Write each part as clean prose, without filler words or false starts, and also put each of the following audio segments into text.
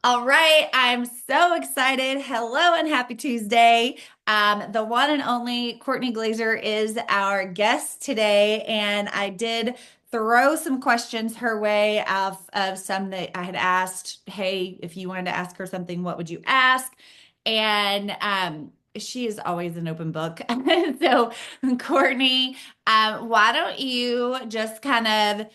All right, I'm so excited. Hello and happy Tuesday. The one and only Kourtney Glaser is our guest today, and I did throw some questions her way of some that I had asked. Hey, if you wanted to ask her something, what would you ask? And she is always an open book. So, Kourtney, why don't you just kind of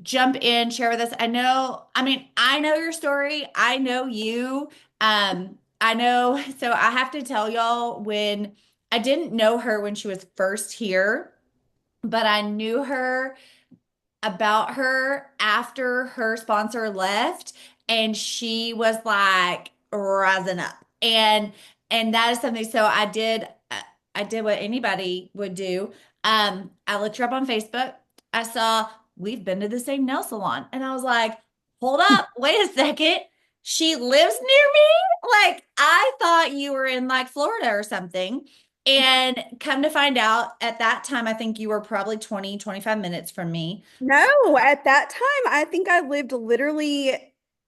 jump in, share with us. I know your story. I know you. I know, so I have to tell y'all when I didn't know her when she was first here, but I knew her about her after her sponsor left and she was like rising up. And that is something so I did what anybody would do. I looked her up on Facebook. I saw we've been to the same nail salon and I was like, "Hold up, wait a second. She lives near me?" Like I thought you were in like Florida or something. And come to find out, at that time, I think you were probably 20, 25 minutes from me. No, at that time, I think I lived literally,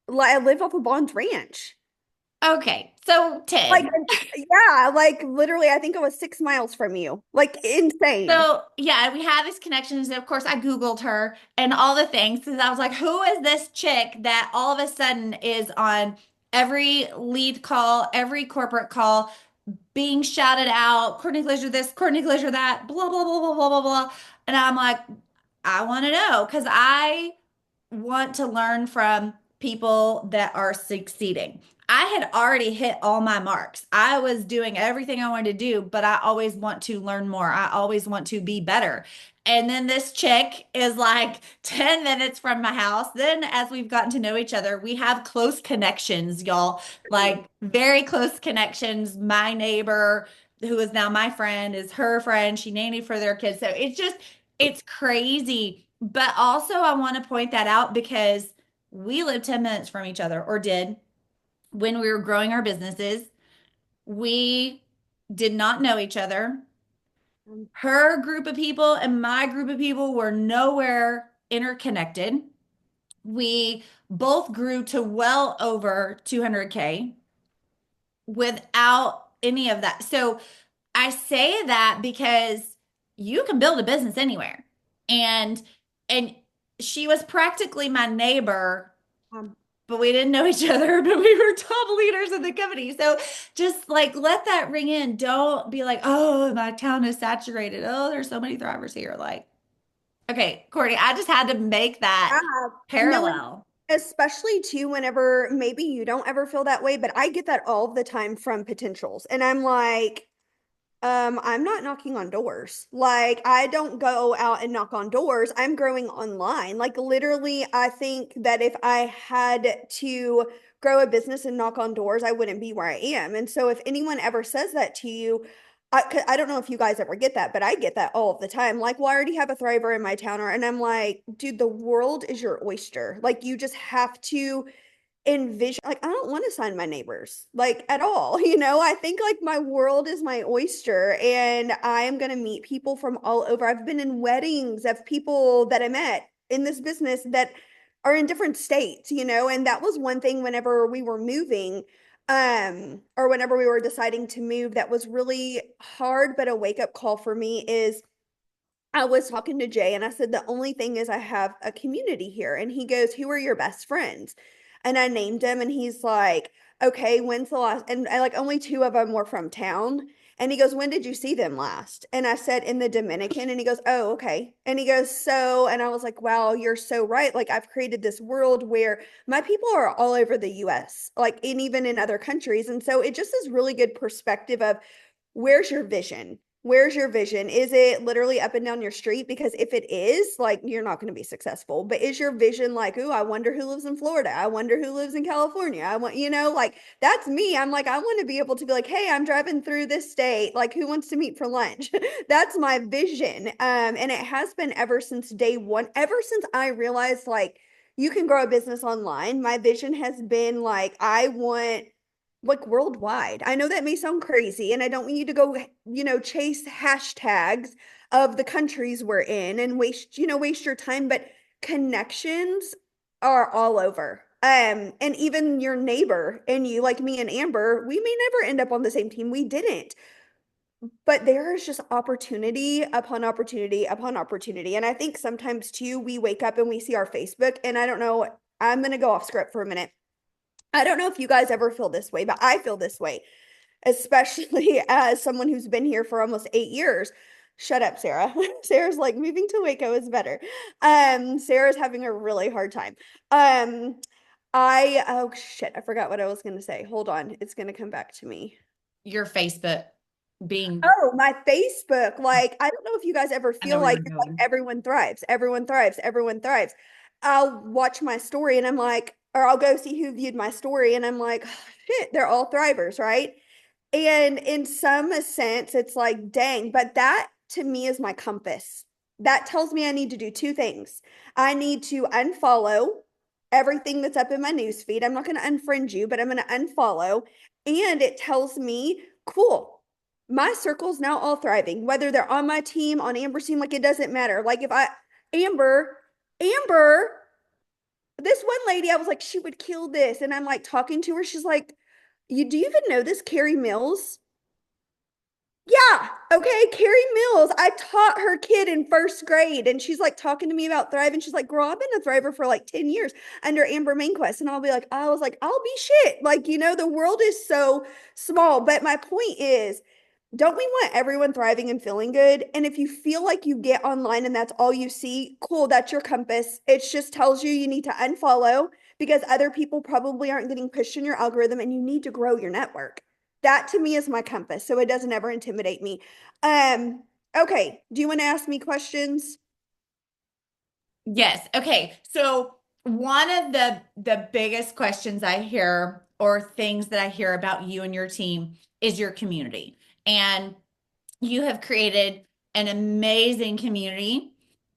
like, I lived off of Bond's Ranch. Okay, so Like, 10. yeah, like literally, I think it was 6 miles from you. Like, insane. So, yeah, we have these connections. And of course, I Googled her and all the things because I was like, who is this chick that all of a sudden is on every lead call, every corporate call, being shouted out, Kourtney Glacier this, Kourtney Glacier that, blah, blah, blah, blah, blah, blah, blah. And I'm like, I want to know because I want to learn from people that are succeeding. I had already hit all my marks. I was doing everything I wanted to do, but I always want to learn more. I always want to be better. And then this chick is like 10 minutes from my house. Then, as we've gotten to know each other, we have close connections, y'all, like very close connections. My neighbor, who is now my friend, is her friend. She nannied for their kids. So it's crazy. But also, I want to point that out because we live 10 minutes from each other, or did when we were growing our businesses. We did not know each other. Her group of people and my group of people were nowhere interconnected. We both grew to well over 200K without any of that. So I say that because you can build a business anywhere. And and she was practically my neighbor, Um, but we didn't know each other, but we were top leaders in the company. So just like let that ring in. Don't be like, "Oh, my town is saturated. Oh, there's so many thrivers here." Like, okay, Courtney, I just had to make that yeah. No, and parallel. especially too, whenever maybe you don't ever feel that way, but I get that all the time from potentials. And I'm like, I'm not knocking on doors. Like, I don't go out and knock on doors. I'm growing online. Like, literally, I think that if I had to grow a business and knock on doors, I wouldn't be where I am. And so, if anyone ever says that to you, I don't know if you guys ever get that, but I get that all of the time. Like, well, I already have a thriver in my town, and I'm like, dude, the world is your oyster. Like, you just have to envision, like, I don't want to sign my neighbors like at all. I think like my world is my oyster and I am going to meet people from all over. I've been in weddings of people that I met in this business that are in different states, and that was one thing whenever we were moving, or whenever we were deciding to move, that was really hard, but a wake up call for me is I was talking to Jay and I said, the only thing is I have a community here. And he goes, who are your best friends? And I named him and he's like, okay, when's the last? And I like only two of them were from town. And he goes, when did you see them last? And I said, in the Dominican. And he goes, oh, okay. And he goes, so, and I was like, wow, you're so right. Like I've created this world where my people are all over the US, like, and even in other countries. And so it just is really good perspective of where's your vision? Where's your vision? Is it literally up and down your street? Because if it is, like, you're not going to be successful. But is your vision like, ooh, I wonder who lives in Florida? I wonder who lives in California? I want, like, that's me. I'm like, I want to be able to be like, hey, I'm driving through this state. Like, who wants to meet for lunch? That's my vision. And it has been ever since day one, ever since I realized, like, you can grow a business online. My vision has been like, I want like worldwide. I know that may sound crazy, and I don't want you to go, chase hashtags of the countries we're in and waste your time, but connections are all over. And even your neighbor and you, like me and Amber, we may never end up on the same team. We didn't. But there is just opportunity upon opportunity upon opportunity. And I think sometimes too, we wake up and we see our Facebook, and I don't know, I'm going to go off script for a minute. I don't know if you guys ever feel this way, but I feel this way, especially as someone who's been here for almost 8 years. Shut up, Sarah. Sarah's like, moving to Waco is better. Sarah's having a really hard time. Um, oh shit, I forgot what I was gonna say. Hold on, it's gonna come back to me. Your Facebook being, Oh, my Facebook. Like, I don't know if you guys ever I know feel where like you're it's like going. everyone thrives, everyone thrives, everyone thrives. I'll watch my story and I'm like, or I'll go see who viewed my story and I'm like, oh, shit, they're all thrivers, right? And in some sense, it's like, dang, but that to me is my compass. That tells me I need to do two things. I need to unfollow everything that's up in my news feed. I'm not going to unfriend you, but I'm going to unfollow. And it tells me, cool, my circle's now all thriving, whether they're on my team, on Amber's team, like it doesn't matter. Like if Amber, Amber, this one lady, I was like, she would kill this. And I'm like talking to her. She's like, do you even know this Carrie Mills? Yeah. Okay. Carrie Mills. I taught her kid in first grade and she's like talking to me about Thrive. And she's like, girl, I've been a Thriver for like 10 years under Amber Mainquest. And I'll be like, I was like, I'll be shit. Like, the world is so small. But my point is, don't we want everyone thriving and feeling good? And if you feel like you get online and that's all you see, cool, that's your compass. It just tells you need to unfollow because other people probably aren't getting pushed in your algorithm and you need to grow your network. That to me is my compass. So it doesn't ever intimidate me. Okay. Do you want to ask me questions? Yes. Okay. So one of the biggest questions I hear or things that I hear about you and your team is your community. And you have created an amazing community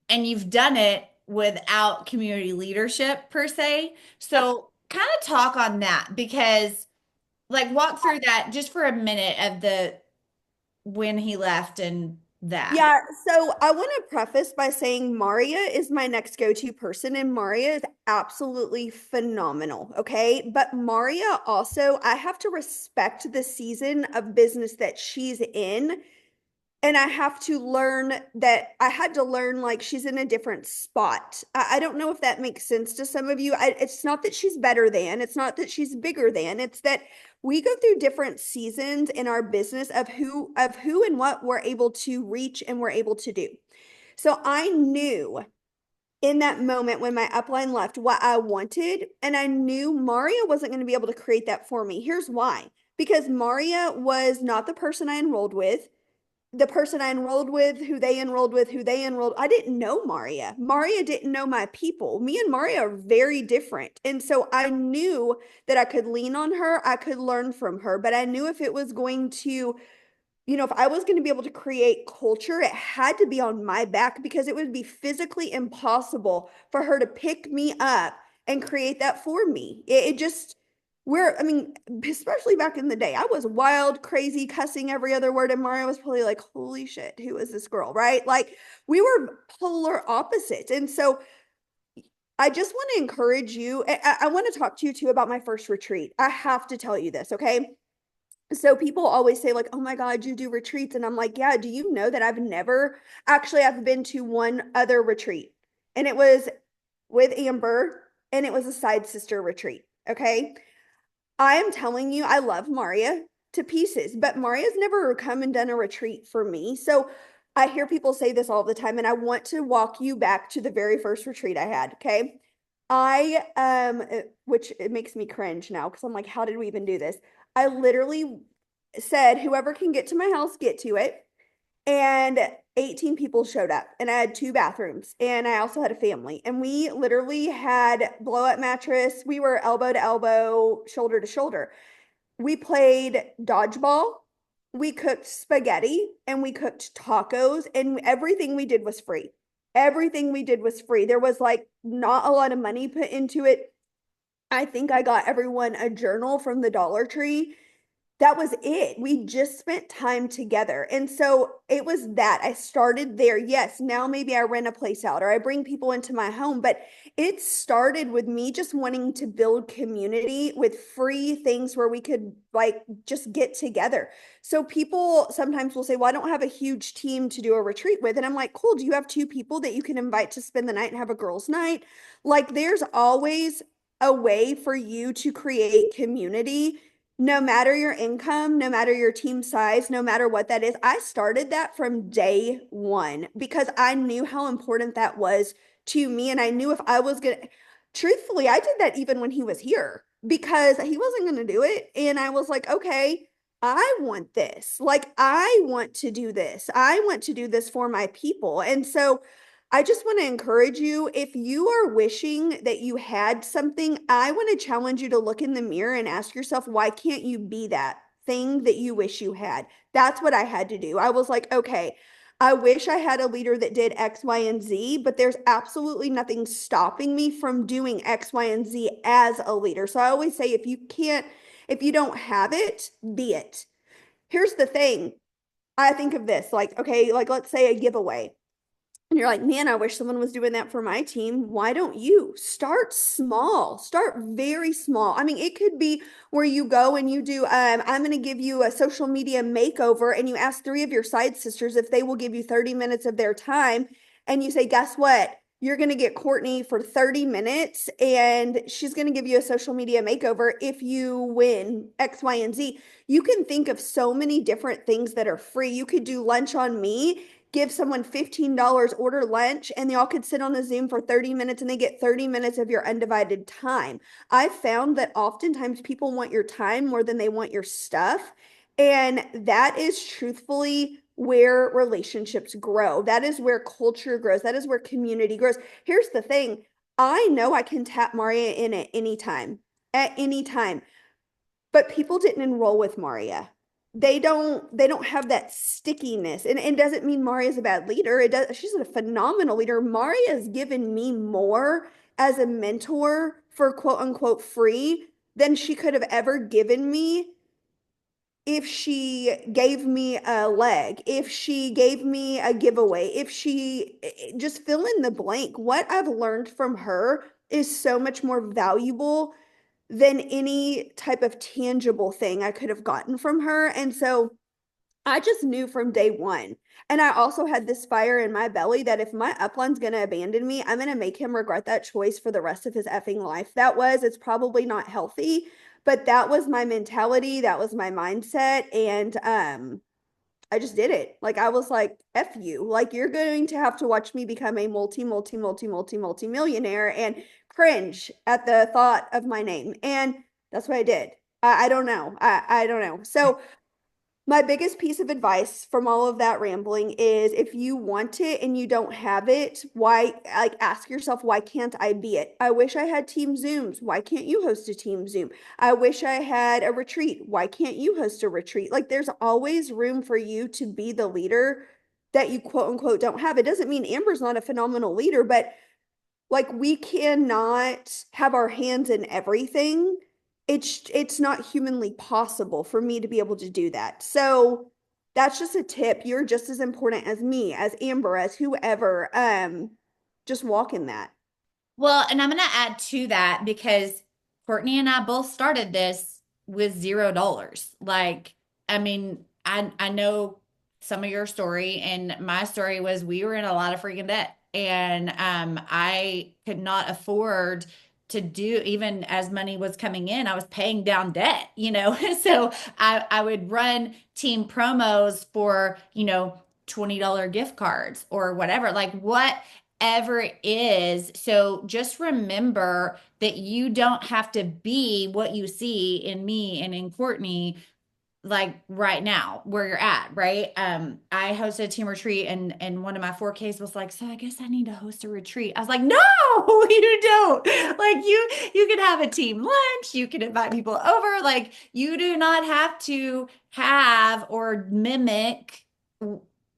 and you've done it without community leadership per se. Yep. So kind of talk on that because like walk through that just for a minute of the when he left and that. Yeah, so I want to preface by saying Maria is my next go-to person, and Maria is absolutely phenomenal. Okay. But Maria also, I have to respect the season of business that she's in. And I have to learn that I had to learn like she's in a different spot. I don't know if that makes sense to some of you. It's not that she's better than, it's not that she's bigger than, it's that we go through different seasons in our business of who and what we're able to reach and we're able to do. So I knew in that moment when my upline left what I wanted, and I knew Maria wasn't going to be able to create that for me. Here's why. Because Maria was not the person I enrolled with, the person I enrolled with, who they enrolled with, who they enrolled. I didn't know Maria. Maria didn't know my people. Me and Maria are very different. And so I knew that I could lean on her, I could learn from her, but I knew if it was going to, if I was going to be able to create culture, it had to be on my back because it would be physically impossible for her to pick me up and create that for me. It just, I mean, especially back in the day, I was wild, crazy, cussing every other word. And Mario was probably like, holy shit, who is this girl? Right? Like we were polar opposites. And so I just want to encourage you. I want to talk to you too about my first retreat. I have to tell you this, okay? So people always say like, "Oh my God, you do retreats." And I'm like, "Yeah, do you know that I've been to one other retreat. And it was with Amber and it was a side sister retreat, okay? I am telling you, I love Maria to pieces, but Maria's never come and done a retreat for me. So I hear people say this all the time, and I want to walk you back to the very first retreat I had, okay? Which it makes me cringe now because I'm like, how did we even do this? I literally said, whoever can get to my house, get to it. And 18 people showed up, and I had two bathrooms, and I also had a family. And we literally had blow up mattress. We were elbow to elbow, shoulder to shoulder. We played dodgeball. We cooked spaghetti and we cooked tacos, and everything we did was free. Everything we did was free. There was like not a lot of money put into it. I think I got everyone a journal from the Dollar Tree. that was it. We just spent time together. And so it was that I started there. Yes, now maybe I rent a place out or I bring people into my home, but it started with me just wanting to build community with free things where we could like just get together. So people sometimes will say, well, I don't have a huge team to do a retreat with. And I'm like, cool. Do you have two people that you can invite to spend the night and have a girls' night? Like there's always a way for you to create community no matter your income, no matter your team size, no matter what that is. I started that from day one because I knew how important that was to me. And I knew if I was going to, truthfully, I did that even when he was here because he wasn't going to do it. And I was like, okay, I want this. Like, I want to do this. I want to do this for my people. And so, I just want to encourage you if you are wishing that you had something, I want to challenge you to look in the mirror and ask yourself, why can't you be that thing that you wish you had? That's what I had to do. I was like, okay, I wish I had a leader that did X, Y, and Z, but there's absolutely nothing stopping me from doing X, Y, and Z as a leader. So I always say, if you don't have it, be it. Here's the thing. I think of this like, okay, like let's say a giveaway and you're like, man, I wish someone was doing that for my team. Why don't you start small? Start very small. I mean, it could be where you go and you do, I'm going to give you a social media makeover, and you ask three of your side sisters if they will give you 30 minutes of their time. And you say, guess what? You're going to get Kourtney for 30 minutes and she's going to give you a social media makeover if you win X, Y, and Z. You can think of so many different things that are free. You could do lunch on me, give someone $15, order lunch, and they all could sit on a Zoom for 30 minutes and they get 30 minutes of your undivided time. I've found that oftentimes people want your time more than they want your stuff. And that is truthfully where relationships grow. That is where culture grows. That is where community grows. Here's the thing. I know I can tap Maria in at any time, at any time, but people didn't enroll with Maria. They don't have that stickiness. And it doesn't mean Maria's a bad leader. It does, she's a phenomenal leader. Maria's given me more as a mentor for quote unquote free than she could have ever given me if she gave me a leg, if she gave me a giveaway, if she just fill in the blank. What I've learned from her is so much more valuable than any type of tangible thing I could have gotten from her. And so I just knew from day one. And I also had this fire in my belly that if my upline's going to abandon me, I'm going to make him regret that choice for the rest of his effing life. It's probably not healthy, but that was my mentality. That was my mindset. And I just did it. Like I was like, F you. Like you're going to have to watch me become a multi millionaire and cringe at the thought of my name. And that's what I did. I don't know. I don't know. So my biggest piece of advice from all of that rambling is if you want it and you don't have it, why, like, ask yourself, why can't I be it? I wish I had team Zooms. Why can't you host a team Zoom? I wish I had a retreat. Why can't you host a retreat? Like, there's always room for you to be the leader that you quote unquote don't have. It doesn't mean Amber's not a phenomenal leader, but like we cannot have our hands in everything. It's not humanly possible for me to be able to do that. So that's just a tip. You're just as important as me, as Amber, as whoever. Just walk in that. Well, and I'm going to add to that because Courtney and I both started this with $0. Like, I mean, I know some of your story, and my story was we were in a lot of freaking debt, and I could not afford to do even as money was coming in. I was paying down debt, so I would run team promos for $20 gift cards or whatever, like what ever it is. So just remember that you don't have to be what you see in me and in Kourtney like right now where you're at, right? I hosted a team retreat and one of my 4Ks was like, so I guess I need to host a retreat. I was like, no, you don't. Like you can have a team lunch, you can invite people over. Like you do not have to have or mimic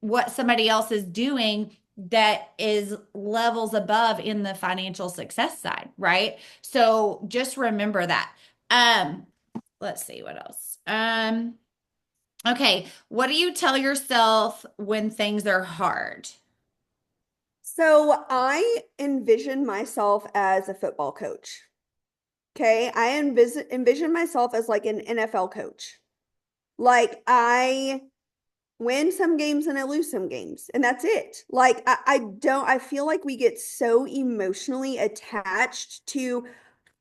what somebody else is doing that is levels above in the financial success side, right? So just remember that. Let's see what else. Um, okay. What do you tell yourself when things are hard? So I envision myself as a football coach. Okay. I envision myself as like an NFL coach. Like I win some games and I lose some games, and that's it. Like I feel like we get so emotionally attached to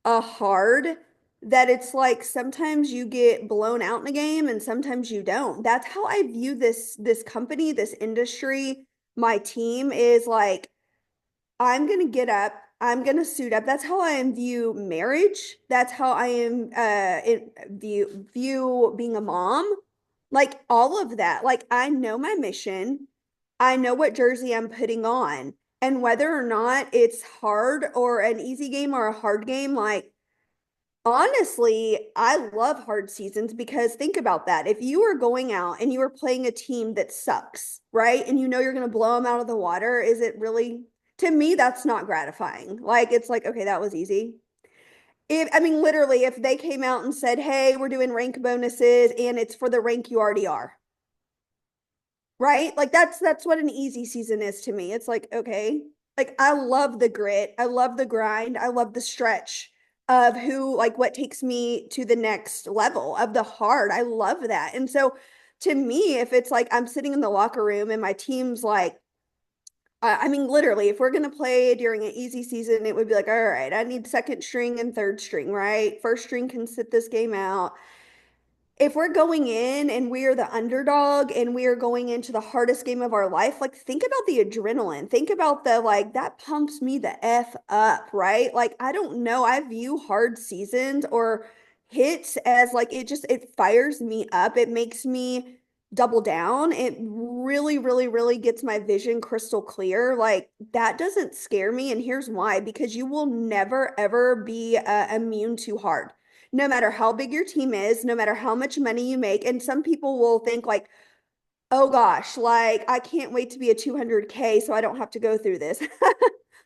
a hard that it's like sometimes you get blown out in a game and sometimes you don't. That's how I view this company, this industry. My team is like, I'm gonna get up, I'm gonna suit up. That's how I view marriage. That's how I am view being a mom. Like all of that. Like I know my mission. I know what jersey I'm putting on. And whether or not it's hard or an easy game or a hard game, like honestly, I love hard seasons because think about that. If you are going out and you are playing a team that sucks, right? And you know you're going to blow them out of the water, is it really, to me, that's not gratifying. Like, it's like, okay, that was easy. If, I mean, literally, if they came out and said, hey, we're doing rank bonuses and it's for the rank you already are, right? Like that's what an easy season is to me. It's like, okay, like I love the grit, I love the grind, I love the stretch of who like what takes me to the next level of the hard. I love that. And so to me, if it's like I'm sitting in the locker room and my team's like I mean, literally, if we're going to play during an easy season, it would be like, all right, I need second string and third string, right? First string can sit this game out. If we're going in and we are the underdog and we are going into the hardest game of our life, like think about the adrenaline. Think about the like that pumps me the F up, right? Like I don't know. I view hard seasons or hits as like it fires me up. It makes me double down. It really, really, really gets my vision crystal clear. Like that doesn't scare me. And here's why, because you will never ever be immune to hard no matter how big your team is, no matter how much money you make. And some people will think like, oh gosh, like I can't wait to be a 200K so I don't have to go through this.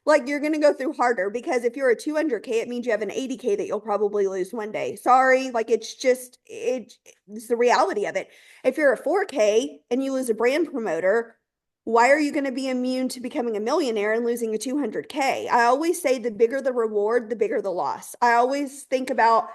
Like you're going to go through harder because if you're a 200K, it means you have an 80K that you'll probably lose one day. Sorry, like it's the reality of it. If you're a 4K and you lose a brand promoter, why are you going to be immune to becoming a millionaire and losing a 200K? I always say the bigger the reward, the bigger the loss. I always think about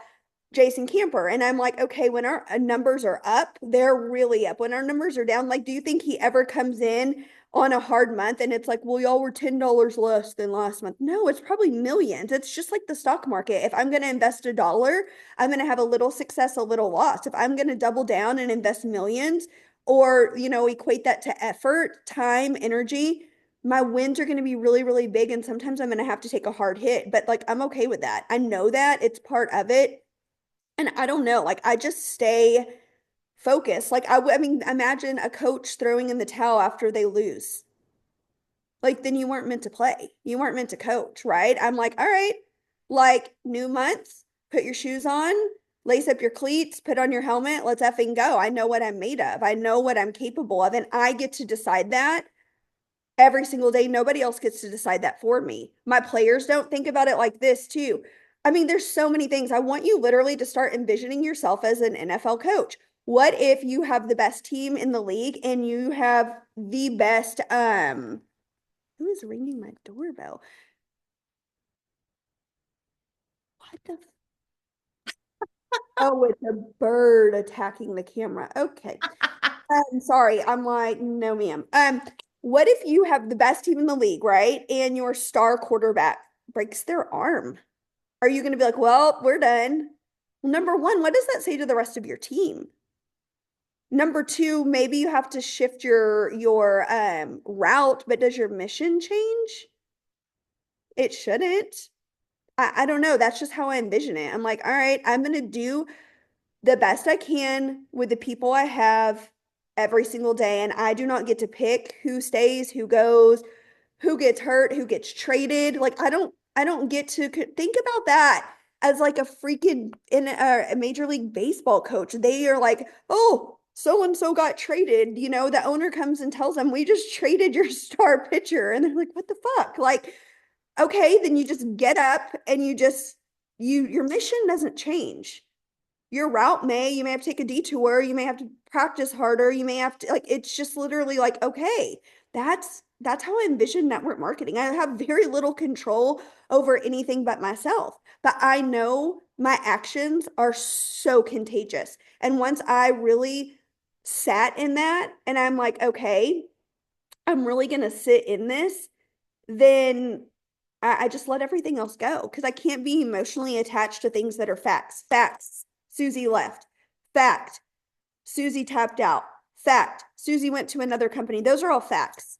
Jason Camper. And I'm like, okay, when our numbers are up, they're really up. When our numbers are down, like, do you think he ever comes in on a hard month and it's like, well, y'all were $10 less than last month? No, it's probably millions. It's just like the stock market. If I'm going to invest $1, I'm going to have a little success, a little loss. If I'm going to double down and invest millions or, equate that to effort, time, energy, my wins are going to be really, really big. And sometimes I'm going to have to take a hard hit, but like, I'm okay with that. I know that it's part of it and I don't know, like I just stay focused. Like I mean, imagine a coach throwing in the towel after they lose. Like then you weren't meant to play. You weren't meant to coach, right? I'm like, all right, like new month, put your shoes on, lace up your cleats, put on your helmet, let's effing go. I know what I'm made of. I know what I'm capable of, and I get to decide that every single day. Nobody else gets to decide that for me. My players don't think about it like this, too. I mean, there's so many things. I want you literally to start envisioning yourself as an NFL coach. What if you have the best team in the league and you have the best who is ringing my doorbell? What the Oh, it's a bird attacking the camera. Okay. I'm sorry. I'm like, no, ma'am. What if you have the best team in the league, right? And your star quarterback breaks their arm? Are you going to be like, well, we're done? Well, number one, what does that say to the rest of your team? Number two, maybe you have to shift your route, but does your mission change? It shouldn't. I don't know. That's just how I envision it. I'm like, all right, I'm going to do the best I can with the people I have every single day. And I do not get to pick who stays, who goes, who gets hurt, who gets traded. Like I don't get to think about that as like a freaking in a Major League Baseball coach. They are like, oh, so and so got traded. The owner comes and tells them, we just traded your star pitcher. And they're like, what the fuck? Like, okay, then you just get up and your mission doesn't change. your route you may have to take a detour, you may have to practice harder, you may have to like it's just literally like, okay, that's how I envision network marketing. I have very little control over anything but myself. But I know my actions are so contagious. And once I really sat in that and I'm like, okay, I'm really gonna sit in this, then I just let everything else go because I can't be emotionally attached to things that are facts. Facts. Susie left. Fact. Susie tapped out. Fact. Susie went to another company. Those are all facts.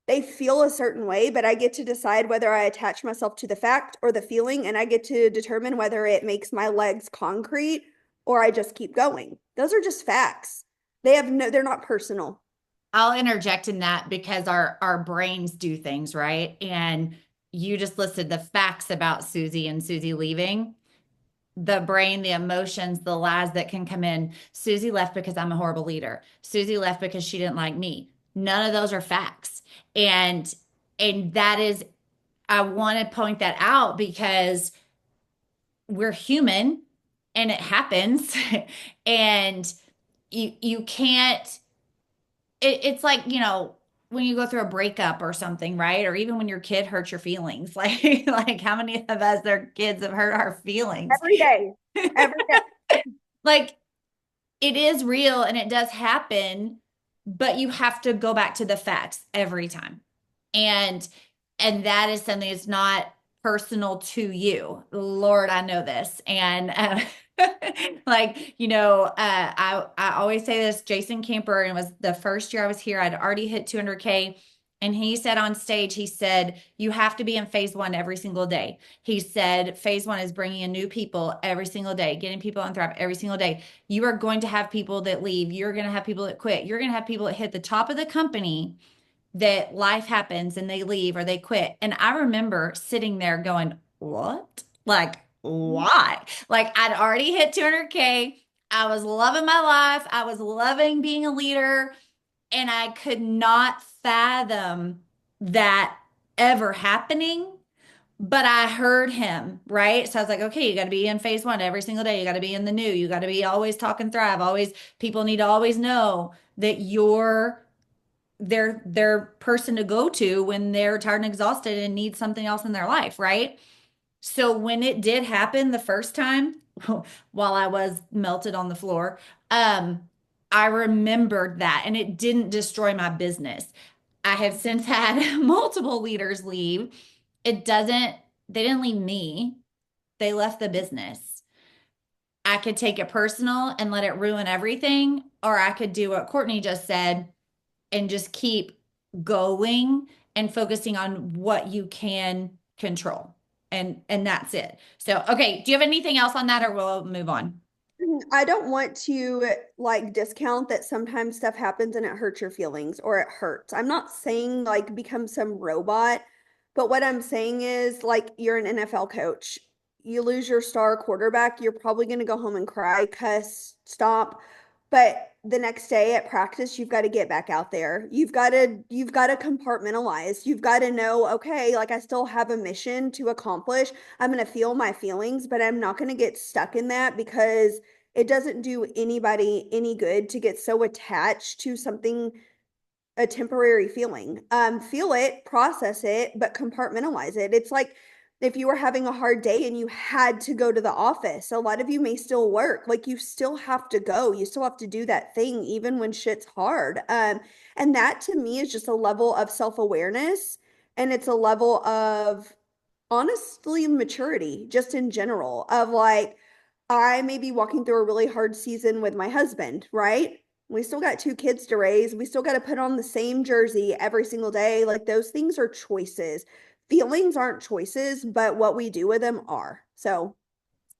They feel a certain way, but I get to decide whether I attach myself to the fact or the feeling, and I get to determine whether it makes my legs concrete or I just keep going. Those are just facts. They're not personal. I'll interject in that because our brains do things, right? And you just listed the facts about Susie and Susie leaving. The brain, the emotions, the lies that can come in. Susie left because I'm a horrible leader. Susie left because she didn't like me. None of those are facts. And that is, I want to point that out because we're human and it happens. And you can't it's like, when you go through a breakup or something, right? Or even when your kid hurts your feelings. Like how many of us, their kids have hurt our feelings? Every day. Every day. Like it is real and it does happen, but you have to go back to the facts every time. And that is something that's not personal to you. Lord, I know this. And like, I always say this, Jason Camper, and it was the first year I was here, I'd already hit 200K. And he said on stage, he said, you have to be in phase one every single day. He said, phase one is bringing in new people every single day, getting people on Thrive every single day. You are going to have people that leave. You're going to have people that quit. You're going to have people that hit the top of the company that life happens and they leave or they quit. And I remember sitting there going, what? Like, why? Like, I'd already hit 200K. I was loving my life. I was loving being a leader. And I could not fathom that ever happening. But I heard him, right? So I was like, okay, you got to be in phase one every single day. You got to be in the new. You got to be always talking Thrive. Always, people need to always know that you're their person to go to when they're tired and exhausted and need something else in their life, right? So when it did happen the first time, while I was melted on the floor, I remembered that and it didn't destroy my business. I have since had multiple leaders leave. It doesn't, they didn't leave me, they left the business. I could take it personal and let it ruin everything, or I could do what Kourtney just said and just keep going and focusing on what you can control. And that's it. So, okay, do you have anything else on that or we'll move on? I don't want to like discount that sometimes stuff happens and it hurts your feelings or it hurts. I'm not saying like become some robot, but what I'm saying is like you're an NFL coach. You lose your star quarterback, you're probably going to go home and cry, cuss, stomp. But the next day at practice, you've got to get back out there. You've got to compartmentalize. You've got to know, okay, like I still have a mission to accomplish. I'm going to feel my feelings, but I'm not going to get stuck in that because it doesn't do anybody any good to get so attached to something, a temporary feeling. Feel it, process it, but compartmentalize it. It's like if you were having a hard day and you had to go to the office, a lot of you may still work. Like you still have to go. You still have to do that thing even when shit's hard. And that to me is just a level of self-awareness and it's a level of honestly maturity just in general of like I may be walking through a really hard season with my husband, right? We still got two kids to raise. We still got to put on the same jersey every single day. Like those things are choices. Feelings aren't choices, but what we do with them are. So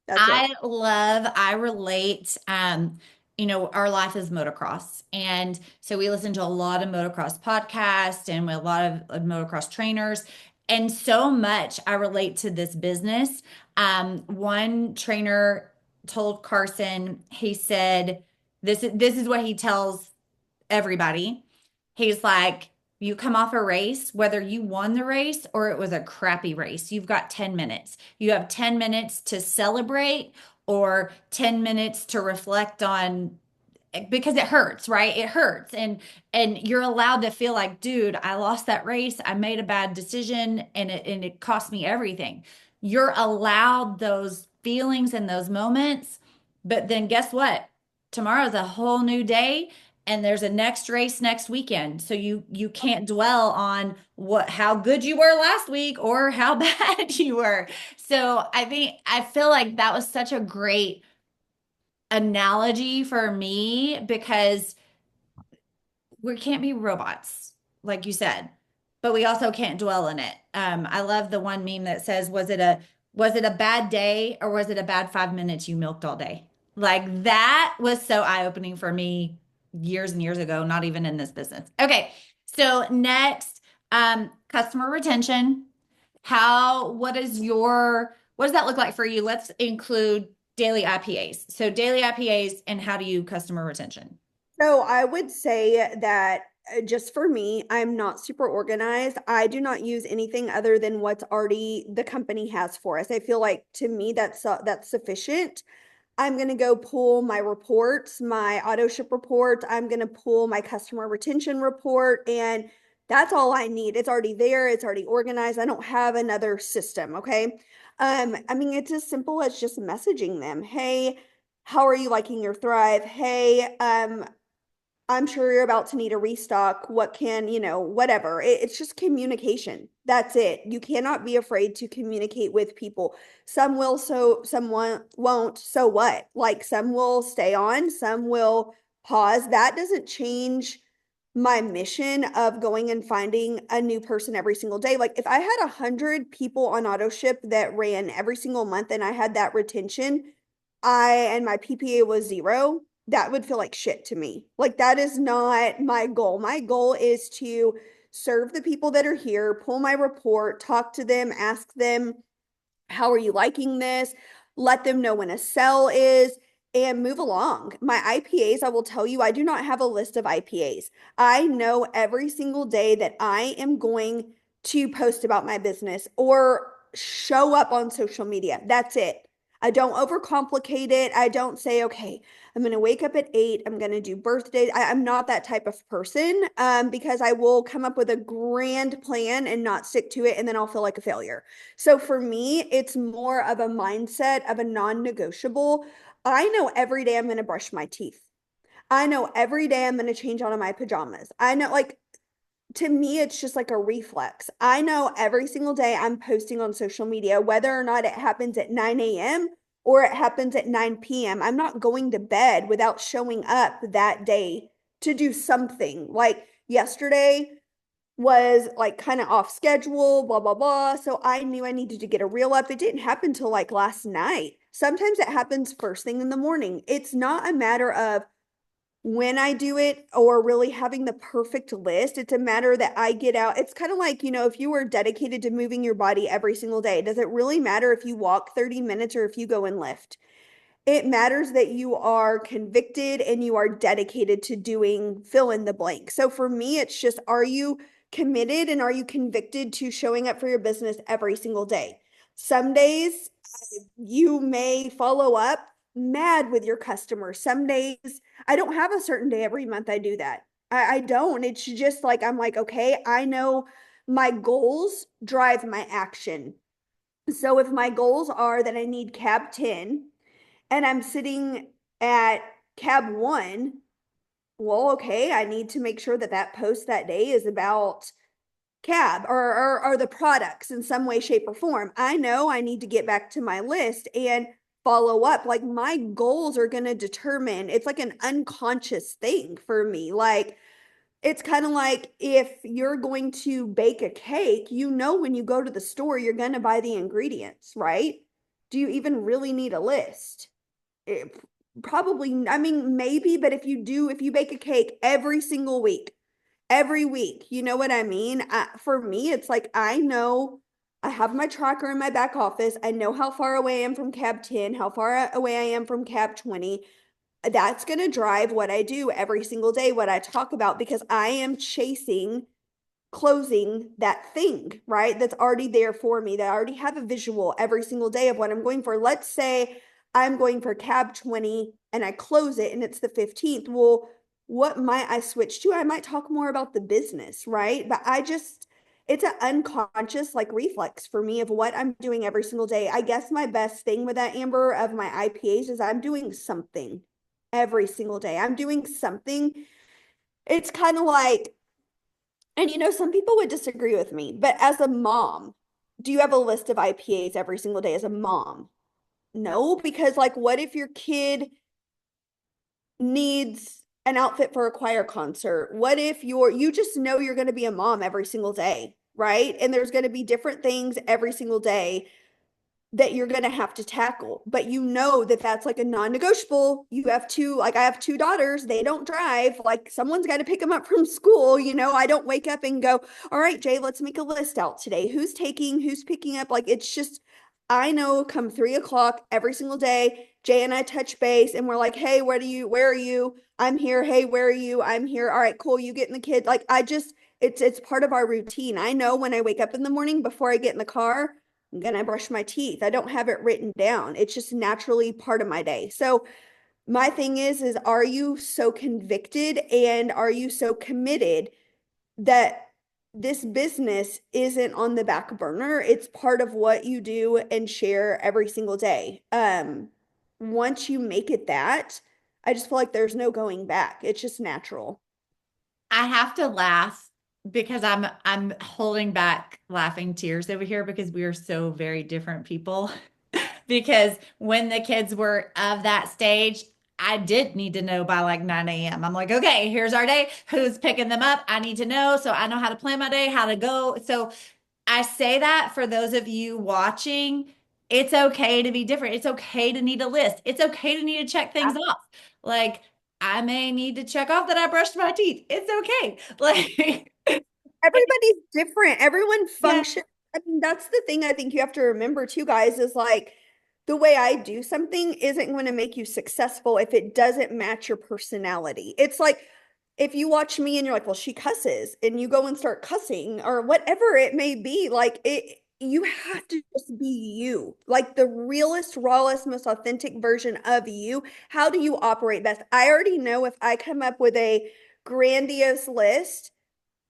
that's it. I relate. Our life is motocross. And so we listen to a lot of motocross podcasts and with a lot of motocross trainers. And so much I relate to this business. One trainer told Carson, he said, this is what he tells everybody. He's like, You come off a race, whether you won the race or it was a crappy race, you've got 10 minutes. You have 10 minutes to celebrate or 10 minutes to reflect on, because it hurts, right? It hurts. And you're allowed to feel like, dude, I lost that race. I made a bad decision and it cost me everything. You're allowed those feelings and those moments. But then guess what? Tomorrow's a whole new day and there's a next race next weekend. So you can't dwell on what how good you were last week or how bad you were. So I feel like that was such a great analogy for me because we can't be robots, like you said, but we also can't dwell in it. I love the one meme that says, was it a bad day or was it a bad 5 minutes you milked all day?" Like that was so eye-opening for me years and years ago, not even in this business. Okay, so next, customer retention. What does that look like for you? Let's include daily IPAs. So daily IPAs and how do you customer retention? So I would say that just for me, I'm not super organized. I do not use anything other than what's already the company has for us. I feel like to me that's sufficient. I'm going to go pull my reports, my auto ship report. I'm going to pull my customer retention report, and that's all I need. It's already there. It's already organized. I don't have another system. Okay. I mean, it's as simple as just messaging them. Hey, how are you liking your Thrive? Hey, I'm sure you're about to need a restock. What can, whatever. It's just communication. That's it. You cannot be afraid to communicate with people. Some will, so won't. So what? Like some will stay on, some will pause. That doesn't change my mission of going and finding a new person every single day. Like if I had 100 people on auto ship that ran every single month and I had that retention, and my PPA was 0, that would feel like shit to me. Like that is not my goal. My goal is to serve the people that are here, pull my report, talk to them, ask them, how are you liking this? Let them know when a sell is and move along. My IPAs, I will tell you, I do not have a list of IPAs. I know every single day that I am going to post about my business or show up on social media. That's it. I don't overcomplicate it. I don't say, okay, I'm going to wake up at 8. I'm going to do birthdays. I'm not that type of person because I will come up with a grand plan and not stick to it. And then I'll feel like a failure. So for me, it's more of a mindset of a non-negotiable. I know every day I'm going to brush my teeth. I know every day I'm going to change out of my pajamas. I know, like, to me, it's just like a reflex. I know every single day I'm posting on social media, whether or not it happens at 9 a.m. or it happens at 9 p.m. I'm not going to bed without showing up that day to do something. Like yesterday, was like kind of off schedule, blah, blah, blah. So I knew I needed to get a reel up. It didn't happen till like last night. Sometimes it happens first thing in the morning. It's not a matter of when I do it or really having the perfect list. It's a matter that I get out. It's kind of like, if you were dedicated to moving your body every single day, does it really matter if you walk 30 minutes or if you go and lift? It matters that you are convicted and you are dedicated to doing fill in the blank. So for me, it's just, are you committed and are you convicted to showing up for your business every single day? Some days you may follow up mad with your customers. Some days I don't have a certain day every month I do that. I don't. It's just like, I'm like, okay, I know my goals drive my action. So if my goals are that I need cab 10, and I'm sitting at cab 1, well, okay, I need to make sure that that post that day is about cab or the products in some way, shape, or form. I know I need to get back to my list and follow up. Like my goals are going to determine, it's like an unconscious thing for me. Like it's kind of like if you're going to bake a cake, when you go to the store, you're going to buy the ingredients, right? Do you even really need a list? It, probably, I mean, maybe, but if you bake a cake every week, you know what I mean? For me, it's like I know I have my tracker in my back office. I know how far away I am from cab 10, how far away I am from cab 20. That's going to drive what I do every single day, what I talk about, because I am chasing closing that thing, right? That's already there for me, that I already have a visual every single day of what I'm going for. Let's say I'm going for cab 20 and I close it and it's the 15th. Well, what might I switch to? I might talk more about the business, right? But it's an unconscious like reflex for me of what I'm doing every single day. I guess my best thing with that, Amber, of my IPAs is I'm doing something every single day. I'm doing something. It's kind of like, and some people would disagree with me, but as a mom, do you have a list of IPAs every single day as a mom? No, because like, what if your kid needs an outfit for a choir concert? What if you just know you're going to be a mom every single day, right? And there's going to be different things every single day that you're going to have to tackle. But you know that that's like a non-negotiable. You have two, like I have two daughters, they don't drive. Like someone's got to pick them up from school. I don't wake up and go, all right, Jay, let's make a list out today. Who's picking up? Like it's just, I know come 3 o'clock every single day, Jay and I touch base and we're like, hey, where are you? I'm here. Hey, where are you? I'm here. All right, cool. You getting the kids? Like it's part of our routine. I know when I wake up in the morning before I get in the car, I'm gonna brush my teeth. I don't have it written down. It's just naturally part of my day. So my thing is are you so convicted and are you so committed that this business isn't on the back burner? It's part of what you do and share every single day. Once you make it that, I just feel like there's no going back. It's just natural. I have to laugh because I'm holding back laughing tears over here because we are so very different people. Because when the kids were of that stage, I did need to know by like 9 a.m. I'm like, okay, here's our day. Who's picking them up? I need to know so I know how to plan my day, how to go. So I say that for those of you watching, it's okay to be different. It's okay to need a list. It's okay to need to check things off. Like, I may need to check off that I brushed my teeth. It's okay. Like, Everybody's different. Everyone yeah, functions. I mean, that's the thing I think you have to remember too, guys, is like the way I do something isn't going to make you successful if it doesn't match your personality. It's like if you watch me and you're like, well, she cusses, and you go and start cussing or whatever it may be, like you have to just be you, like the realest, rawest, most authentic version of you. How do you operate best? I already know if I come up with a grandiose list,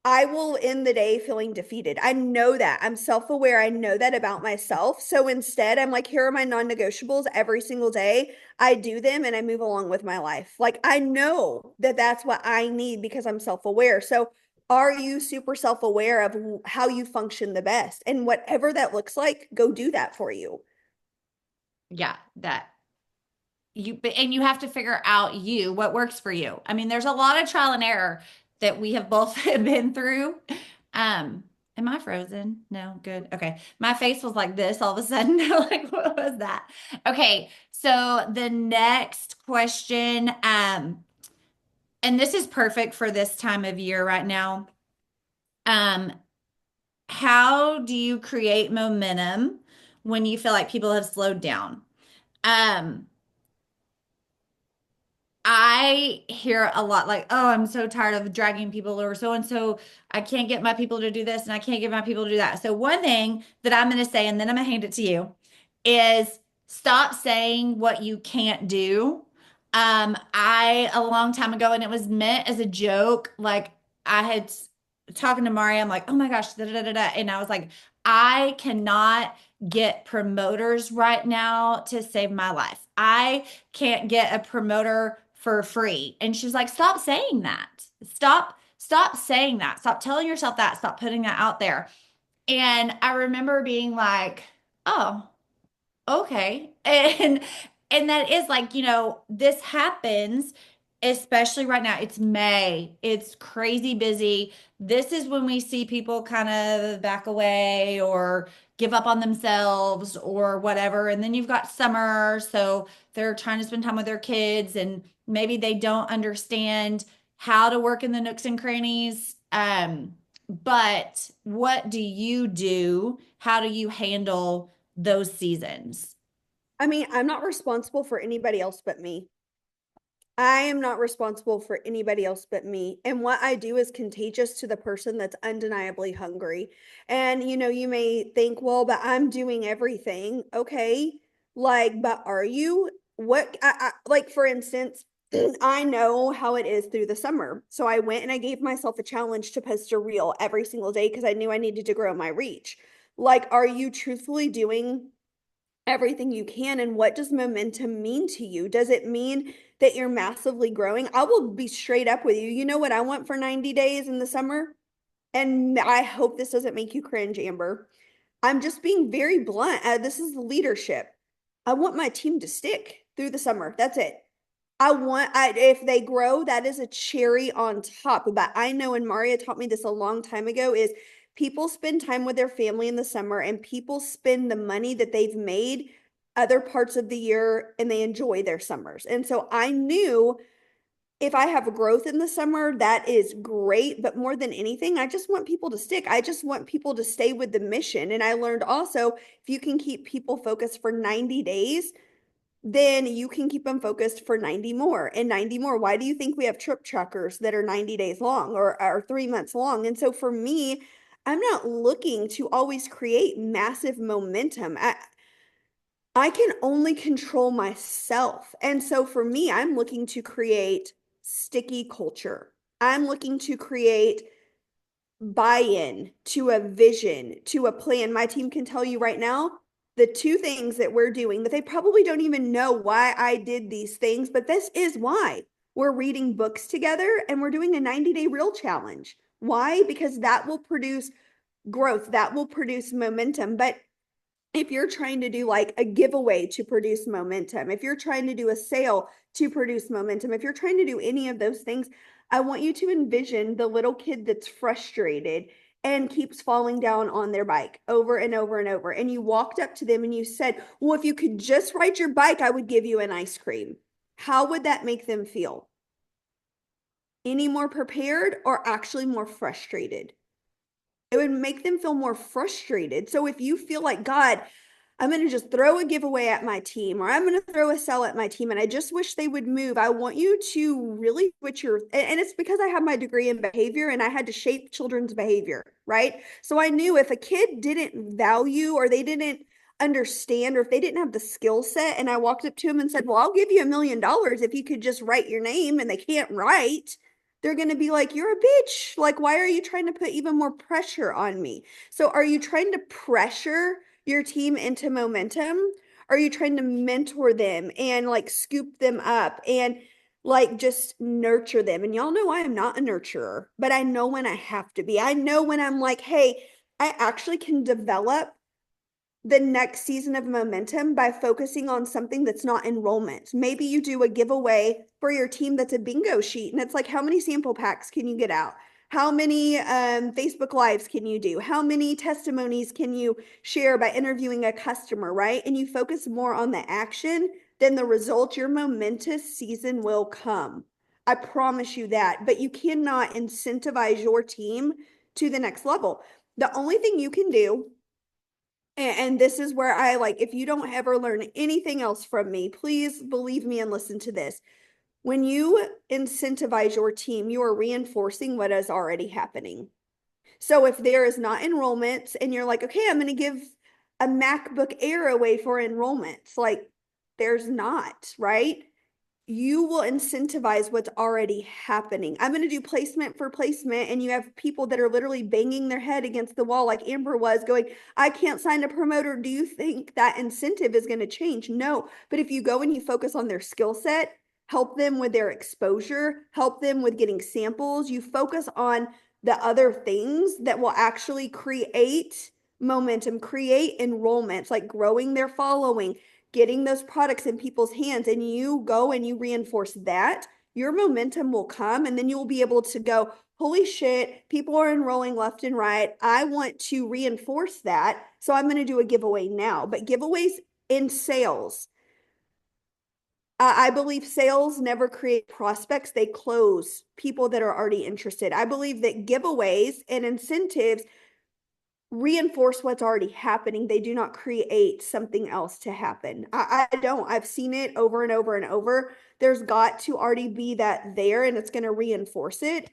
I will end the day feeling defeated. I know that. I'm self-aware. I know that about myself. So instead, I'm like, here are my non-negotiables every single day. I do them and I move along with my life. Like I know that that's what I need because I'm self-aware. So are you super self-aware of how you function the best? And whatever that looks like, go do that for you. yeah, that and you have to figure out what works for you. I mean, there's a lot of trial and error that we have both been through. Am I frozen? No, good. Okay. My face was like this all of a sudden. Like, what was that? Okay, so the next question, and this is perfect for this time of year right now. Um, how do you create momentum when you feel like people have slowed down? Um, I hear a lot like, oh, I'm so tired of dragging people or so and so. I can't get my people to do this and I can't get my people to do that. So, one thing that I'm going to say, and then I'm going to hand it to you, is stop saying what you can't do. A long time ago, and it was meant as a joke, like I had talking to Mari, I'm like, oh my gosh, da, da, da, da, da. And I was like, I cannot get promoters right now to save my life. I can't get a promoter for free. And she's like, stop saying that. Stop saying that. Stop telling yourself that. Stop putting that out there. And I remember being like, oh, okay. And that is like, this happens, especially right now. It's May. It's crazy busy. This is when we see people kind of back away or give up on themselves or whatever. And then you've got summer, so they're trying to spend time with their kids and maybe they don't understand how to work in the nooks and crannies. But what do you do? How do you handle those seasons? I mean, I'm not responsible for anybody else but me. I am not responsible for anybody else but me. And what I do is contagious to the person that's undeniably hungry. And you may think, well, but I'm doing everything. Okay. Like, but are you? Like, for instance, I know how it is through the summer. So I went and I gave myself a challenge to post a reel every single day because I knew I needed to grow my reach. Like, are you truthfully doing everything you can? And what does momentum mean to you? Does it mean that you're massively growing? I will be straight up with you. You know what I want for 90 days in the summer? And I hope this doesn't make you cringe, Amber. I'm just being very blunt. This is leadership. I want my team to stick through the summer. That's it. If they grow, that is a cherry on top. But I know, and Maria taught me this a long time ago, is people spend time with their family in the summer and people spend the money that they've made other parts of the year and they enjoy their summers. And so I knew if I have growth in the summer, that is great. But more than anything, I just want people to stick. I just want people to stay with the mission. And I learned also if you can keep people focused for 90 days, then you can keep them focused for 90 more and 90 more. Why do you think we have trip trackers that are 90 days long or 3 months long? And so for me, I'm not looking to always create massive momentum. I can only control myself. And so for me, I'm looking to create sticky culture. I'm looking to create buy-in to a vision, to a plan. My team can tell you right now the two things that we're doing that they probably don't even know why I did these things, but this is why. We're reading books together and we're doing a 90-day reel challenge. Why? Because that will produce growth, that will produce momentum. But if you're trying to do like a giveaway to produce momentum, if you're trying to do a sale to produce momentum, if you're trying to do any of those things, I want you to envision the little kid that's frustrated and keeps falling down on their bike over and over and over. And you walked up to them and you said, well, if you could just ride your bike, I would give you an ice cream. How would that make them feel? Any more prepared or actually more frustrated? It would make them feel more frustrated. So if you feel like, God, I'm going to just throw a giveaway at my team or I'm going to throw a sell at my team and I just wish they would move. I want you to really switch and it's because I have my degree in behavior and I had to shape children's behavior, right? So I knew if a kid didn't value or they didn't understand or if they didn't have the skill set and I walked up to them and said, well, I'll give you $1 million if you could just write your name and they can't write, they're going to be like, you're a bitch. Like, why are you trying to put even more pressure on me? So are you trying to pressure your team into momentum? Are you trying to mentor them and like scoop them up and like just nurture them? And y'all know I am not a nurturer, but I know when I have to be. I know when I'm like, hey, I actually can develop the next season of momentum by focusing on something that's not enrollment. Maybe you do a giveaway for your team that's a bingo sheet, and it's like, how many sample packs can you get out? How many Facebook Lives can you do? How many testimonies can you share by interviewing a customer, right? And you focus more on the action than the result. Your momentous season will come. I promise you that. But you cannot incentivize your team to the next level. The only thing you can do, and this is where I like, if you don't ever learn anything else from me, please believe me and listen to this. When you incentivize your team, you are reinforcing what is already happening. So if there is not enrollments and you're like, okay, I'm going to give a MacBook Air away for enrollments, like there's not, right? You will incentivize what's already happening. I'm going to do placement for placement, and you have people that are literally banging their head against the wall, like Amber was, going, I can't sign a promoter. Do you think that incentive is going to change? No. But if you go and you focus on their skill set, help them with their exposure, help them with getting samples, you focus on the other things that will actually create momentum, create enrollments, like growing their following, getting those products in people's hands, and you go and you reinforce that, your momentum will come. And then you'll be able to go, holy shit, people are enrolling left and right. I want to reinforce that. So I'm going to do a giveaway now. But giveaways in sales, I believe sales never create prospects, they close people that are already interested. I believe that giveaways and incentives reinforce what's already happening. They do not create something else to happen. I don't. I've seen it over and over and over. There's got to already be that there, and it's going to reinforce it.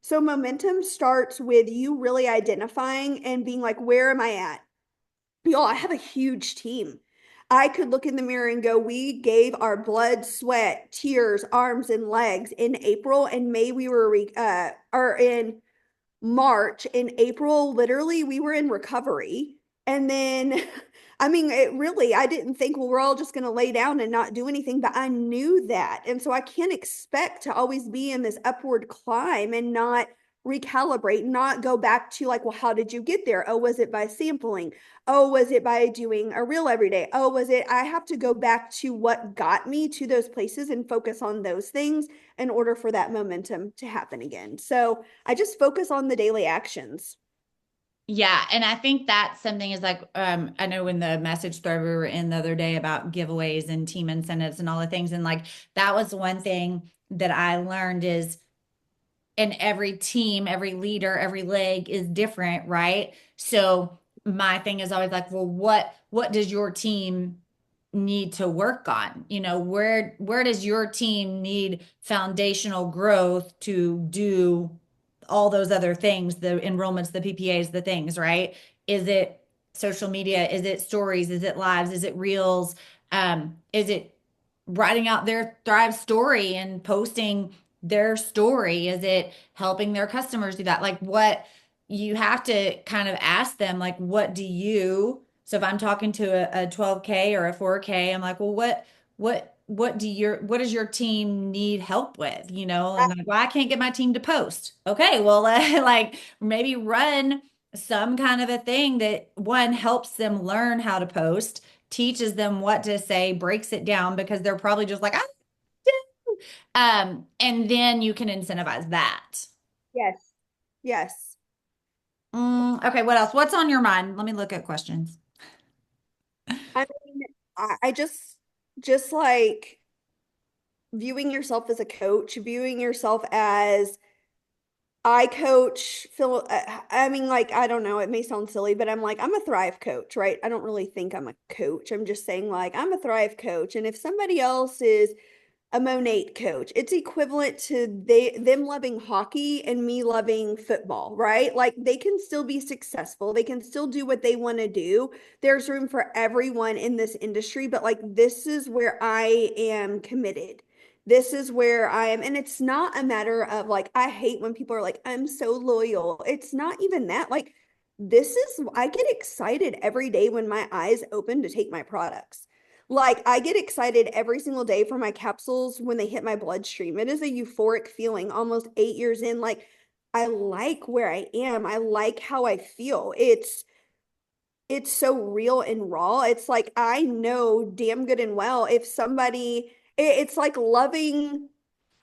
So momentum starts with you really identifying and being like, where am I at? Y'all, I have a huge team. I could look in the mirror and go, we gave our blood, sweat, tears, arms, and legs in April and May. We were, or in March. In April, literally, we were in recovery. And then, I mean, it really, I didn't think, well, we're all just going to lay down and not do anything, but I knew that. And so I can't expect to always be in this upward climb and not recalibrate, not go back to like, well, how did you get there? Oh, was it by sampling? Oh, was it by doing a reel every day? Oh, was it? I have to go back to what got me to those places and focus on those things in order for that momentum to happen again. So, I just focus on the daily actions. Yeah, and I think that's something is like I know in the message thread we were in the other day about giveaways and team incentives and all the things, and like that was one thing that I learned is, and every team, every leader, every leg is different, right? So my thing is always like, well, what does your team need to work on? You know, where does your team need foundational growth to do all those other things, the enrollments, the PPAs, the things, right? Is it social media? Is it stories? Is it lives? Is it reels? Is it writing out their Thrive story and posting their story? Is it helping their customers do that? Like what you have to kind of ask them, like, what do you, so if I'm talking to a 12K or a 4K, I'm like, well, what does your team need help with? You know, and like, well, I can't get my team to post. Okay, well, like maybe run some kind of a thing that one helps them learn how to post, teaches them what to say, breaks it down because they're probably just like, and then you can incentivize that. Yes. Yes. Okay, what else? What's on your mind? Let me look at questions. I mean, I just like viewing yourself as a coach, viewing yourself as I coach Phil. I mean, like, I don't know, it may sound silly, but I'm like, I'm a Thrive coach, right? I don't really think I'm a coach. I'm just saying, like, I'm a Thrive coach. And if somebody else is a Monate coach. It's equivalent to them loving hockey and me loving football, right? Like they can still be successful. They can still do what they want to do. There's room for everyone in this industry, but like this is where I am committed. This is where I am. And it's not a matter of like, I hate when people are like, I'm so loyal. It's not even that. Like, this is, I get excited every day when my eyes open to take my products. Like I get excited every single day for my capsules when they hit my bloodstream. It is a euphoric feeling almost 8 years in. Like I like where I am. I like how I feel. It's so real and raw. It's like I know damn good and well if somebody it's like loving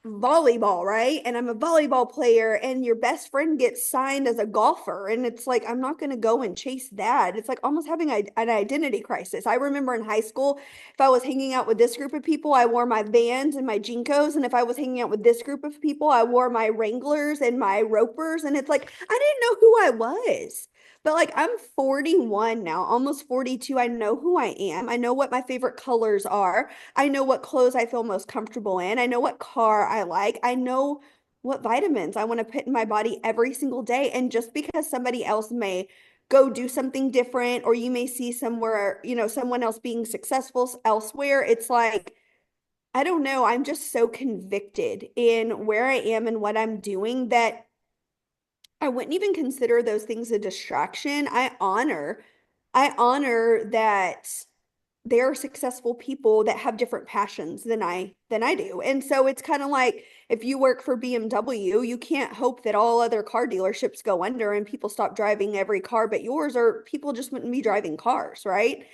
volleyball, right? And I'm a volleyball player, and your best friend gets signed as a golfer. And it's like, I'm not going to go and chase that. It's like almost having an identity crisis. I remember in high school, if I was hanging out with this group of people, I wore my Vans and my Jinkos. And if I was hanging out with this group of people, I wore my Wranglers and my Ropers. And it's like, I didn't know who I was. But like I'm 41 now, almost 42. I know who I am. I know what my favorite colors are. I know what clothes I feel most comfortable in. I know what car I like. I know what vitamins I want to put in my body every single day. And just because somebody else may go do something different, or you may see somewhere, someone else being successful elsewhere, it's like, I don't know. I'm just so convicted in where I am and what I'm doing that I wouldn't even consider those things a distraction. I honor that there are successful people that have different passions than I do. And so it's kind of like if you work for BMW, you can't hope that all other car dealerships go under and people stop driving every car but yours, or people just wouldn't be driving cars, right?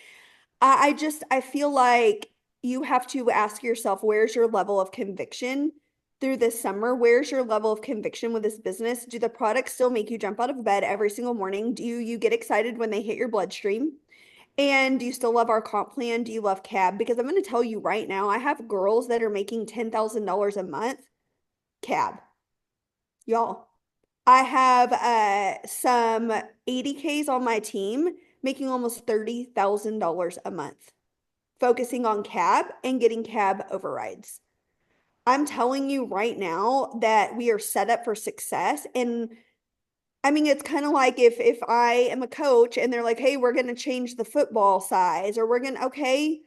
I feel like you have to ask yourself, where's your level of conviction through this summer? Where's your level of conviction with this business? Do the products still make you jump out of bed every single morning? Do you get excited when they hit your bloodstream? And do you still love our comp plan? Do you love cab? Because I'm going to tell you right now, I have girls that are making $10,000 a month cab, y'all. I have some 80Ks on my team making almost $30,000 a month, focusing on cab and getting cab overrides. I'm telling you right now that we are set up for success. And I mean, it's kind of like if I am a coach and they're like, "Hey, we're going to change the football size," or we're going to, okay,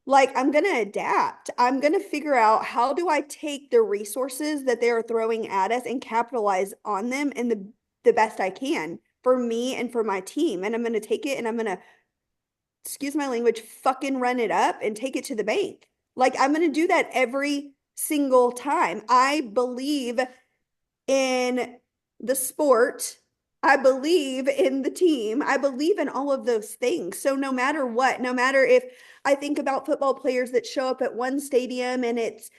like I'm going to adapt. I'm going to figure out how do I take the resources that they are throwing at us and capitalize on them in the best I can for me and for my team. And I'm going to take it and I'm going to, excuse my language, fucking run it up and take it to the bank. Like I'm going to do that every single time. I believe in the sport. I believe in the team. I believe in all of those things. So no matter what, no matter if I think about football players that show up at one stadium and it's,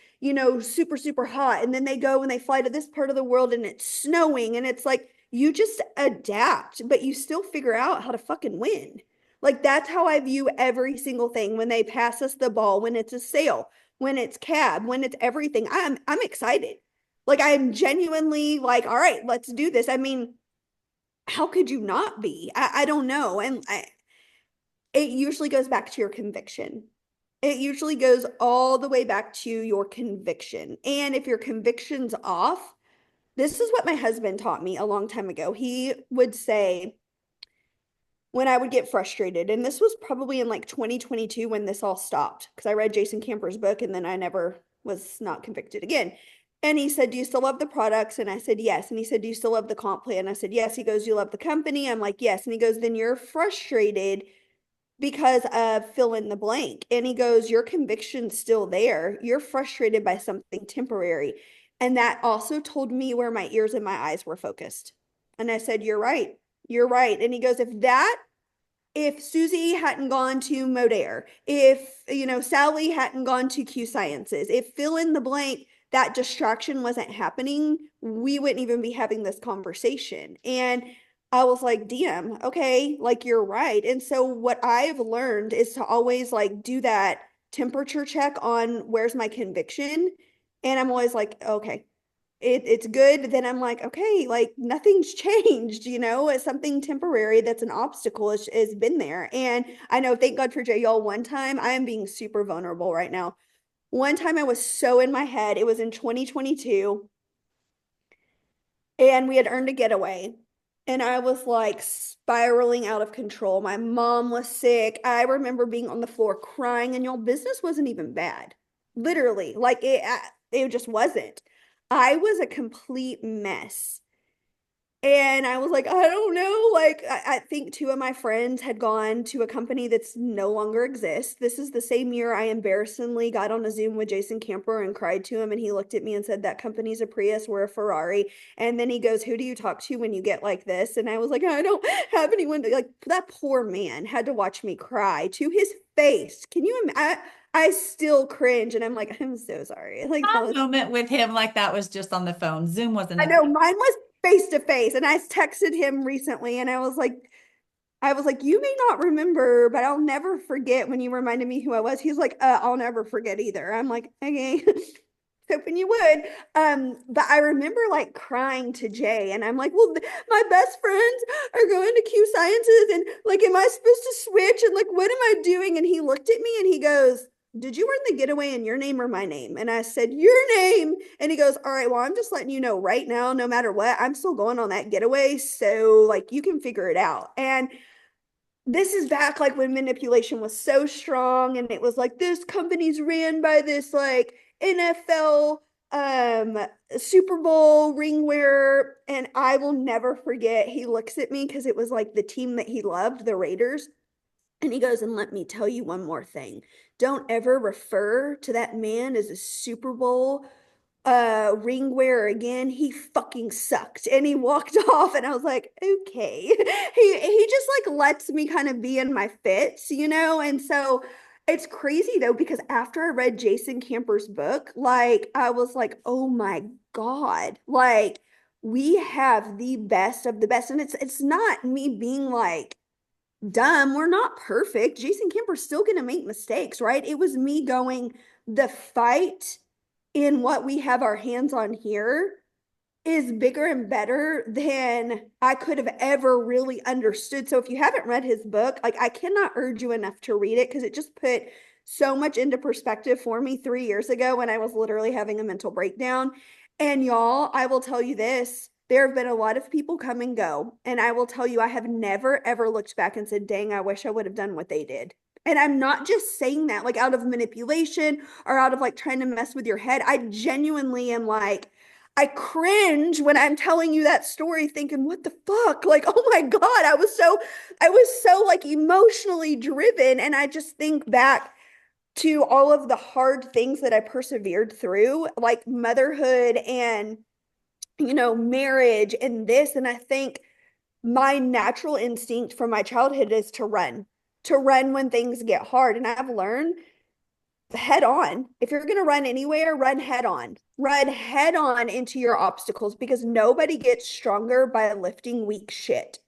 super, super hot, and then they go and they fly to this part of the world and it's snowing, and it's like you just adapt, but you still figure out how to fucking win. Like that's how I view every single thing when they pass us the ball, when it's a sale, when it's cab, when it's everything. I'm excited. Like I'm genuinely like, all right, let's do this. I mean, how could you not be? I don't know. It usually goes back to your conviction. It usually goes all the way back to your conviction. And if your conviction's off, this is what my husband taught me a long time ago. He would say, when I would get frustrated, and this was probably in like 2022 when this all stopped, because I read Jason Camper's book and then I never was not convicted again. And he said, "Do you still love the products?" And I said, "Yes." And he said, "Do you still love the comp plan?" I said, "Yes." He goes, "You love the company?" I'm like, "Yes." And he goes, "Then you're frustrated because of fill in the blank." And he goes, "Your conviction's still there. You're frustrated by something temporary." And that also told me where my ears and my eyes were focused. And I said, "You're right. You're right." And he goes, if Susie hadn't gone to Modere, if Sally hadn't gone to Q Sciences, if fill in the blank, that distraction wasn't happening, we wouldn't even be having this conversation. And I was like, damn, okay, like you're right. And so what I've learned is to always like do that temperature check on where's my conviction. And I'm always like, okay, it's good, then I'm like, okay, like nothing's changed, it's something temporary that's an obstacle has been there. And I know, thank God for J y'all, one time I am being super vulnerable right now. One time I was so in my head, it was in 2022, and we had earned a getaway. And I was like spiraling out of control. My mom was sick. I remember being on the floor crying, and y'all, business wasn't even bad. Literally, like it just wasn't. I was a complete mess. And I was like, I don't know. Like, I think two of my friends had gone to a company that's no longer exists. This is the same year I embarrassingly got on a Zoom with Jason Camper and cried to him. And he looked at me and said, "That company's a Prius, we're a Ferrari." And then he goes, "Who do you talk to when you get like this?" And I was like, I don't have anyone to, like, that poor man had to watch me cry to his face. Can you imagine? I still cringe and I'm like, I'm so sorry. Like, that My was, moment with him like that was just on the phone. Zoom wasn't I a know thing. mine was face to face. And I texted him recently and I was like, "You may not remember, but I'll never forget when you reminded me who I was." He's like, "I'll never forget either." I'm like, "Okay." Hoping you would. But I remember like crying to Jay, and I'm like, "Well, my best friends are going to Q Sciences, and like, am I supposed to switch? And like, what am I doing?" And he looked at me and he goes, "Did you earn the getaway in your name or my name?" And I said, "Your name." And he goes, "All right, well, I'm just letting you know right now, no matter what, I'm still going on that getaway. So like, you can figure it out." And this is back like when manipulation was so strong and it was like this company's ran by this like NFL um Super Bowl ring wearer. And I will never forget, he looks at me because it was like the team that he loved, the Raiders, and he goes, "And let me tell you one more thing, don't ever refer to that man as a Super Bowl ring wearer again. He fucking sucked." And he walked off and I was like, okay. He just like lets me kind of be in my fits. And so it's crazy though, because after I read Jason Camper's book, like I was like, oh my God, like we have the best of the best. And it's not me being like dumb. We're not perfect. Jason Camper's still gonna make mistakes, right? It was me going, the fight in what we have our hands on here is bigger and better than I could have ever really understood. So if you haven't read his book, like I cannot urge you enough to read it because it just put so much into perspective for me 3 years ago when I was literally having a mental breakdown. And y'all, I will tell you this. There have been a lot of people come and go. And I will tell you, I have never, ever looked back and said, dang, I wish I would have done what they did. And I'm not just saying that like out of manipulation or out of like trying to mess with your head. I genuinely am like, I cringe when I'm telling you that story thinking, what the fuck? Like, oh my God, I was so like emotionally driven. And I just think back to all of the hard things that I persevered through, like motherhood and, marriage and this. And I think my natural instinct from my childhood is to run when things get hard. And I've learned head on. If you're going to run anywhere, run head on. Run head on into your obstacles because nobody gets stronger by lifting weak shit.